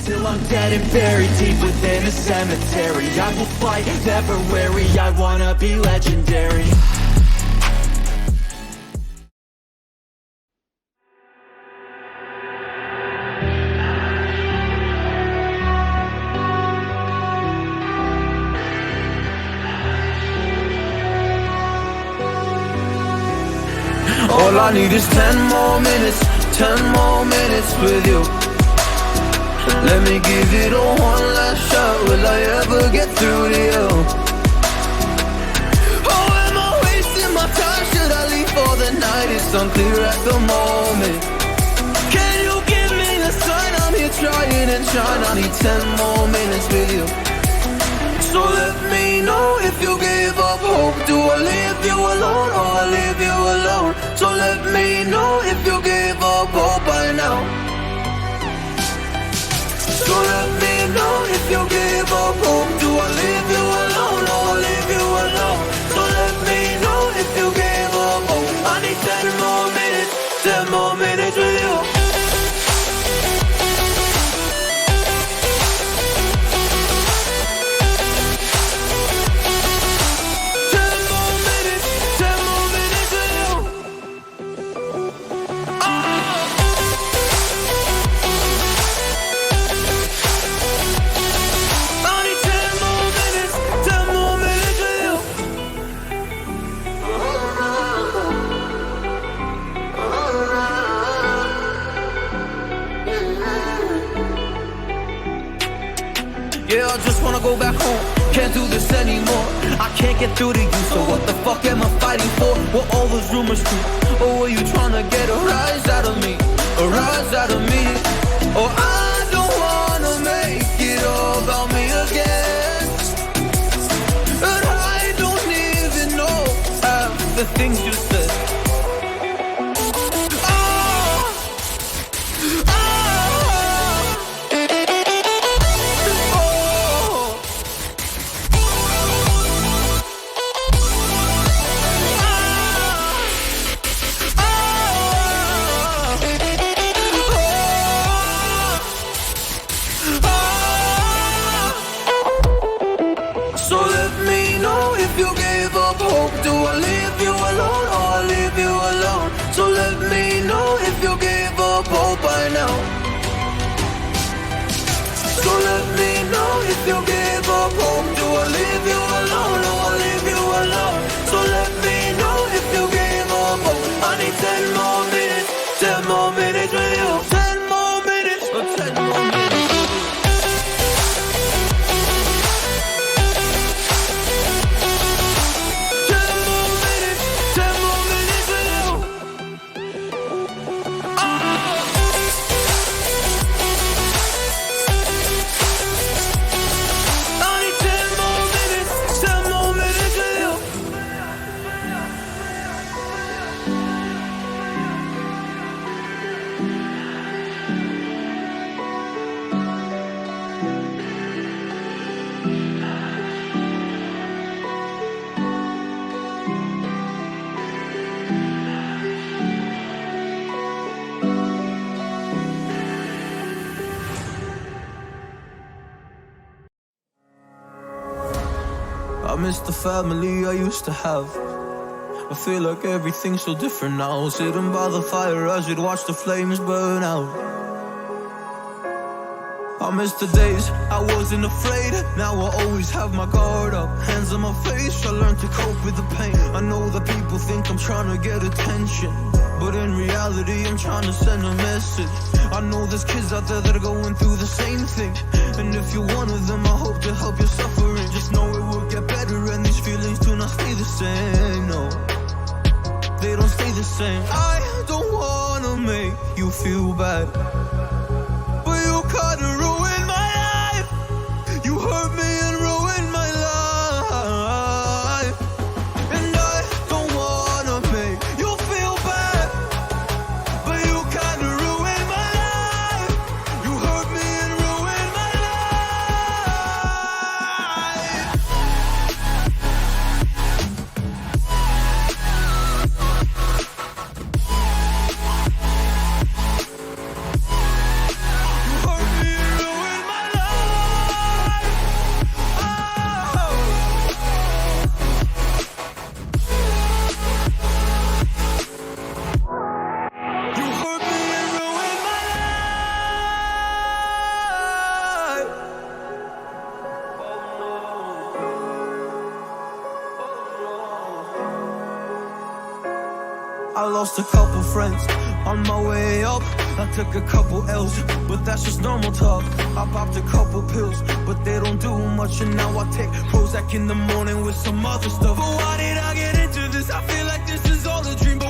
till I'm dead and buried deep within a cemetery. I will fight, never weary, I wanna be legendary. All I need is 10 more minutes, 10 more minutes with you. Let me give it a one last shot. Will I ever get through to you? Oh, am I wasting my time? Should I leave for the night? It's unclear at the moment. Can you give me a sign? I'm here trying and trying. I need 10 more minutes with you. So let me know if you gave up hope. Do I leave you alone or I leave you alone? So let me know if you gave up hope by now. So let me know if you gave up hope. Do I leave you alone or I leave you alone? So let me know if you gave up hope. I need 10 more minutes, 10 more minutes with you. Yeah, I just wanna go back home. Can't do this anymore. I can't get through to you, so what the fuck am I fighting for? What all those rumors true? Or were you trying to get a rise out of me? A rise out of me? Or I don't wanna make it all about me again. And I don't even know half the things you said. So let me know if you gave up hope. Do I leave you alone or I leave you alone? So let me know if you gave up hope by now. So let me know if you gave up hope. Do I leave you alone or I leave you alone? So let me know if you gave up hope. I need 10 more minutes, 10 more minutes with you. 10 more minutes, or 10 more minutes. I miss the family I used to have. I feel like everything's so different now. Sitting by the fire as we'd watch the flames burn out. I miss the days I wasn't afraid. Now I always have my guard up. Hands on my face, I learned to cope with the pain. I know that people think I'm trying to get attention, but in reality I'm trying to send a message. I know there's kids out there that are going through the same thing, and if you're one of them, I hope to help your suffering. Just know it will get better, and these feelings do not stay the same. No, they don't stay the same. I don't wanna make you feel bad, but you kinda ruined my life. You hurt me and ruined my life, and I don't wanna make you feel bad, but you kinda ruined my life. You hurt me and ruined my life. lost a couple friends on my way up. I took a couple L's, but that's just normal talk. I popped a couple pills, but they don't do much. And now I take Prozac in the morning with some other stuff. But why did I get into this? I feel like this is all a dream, but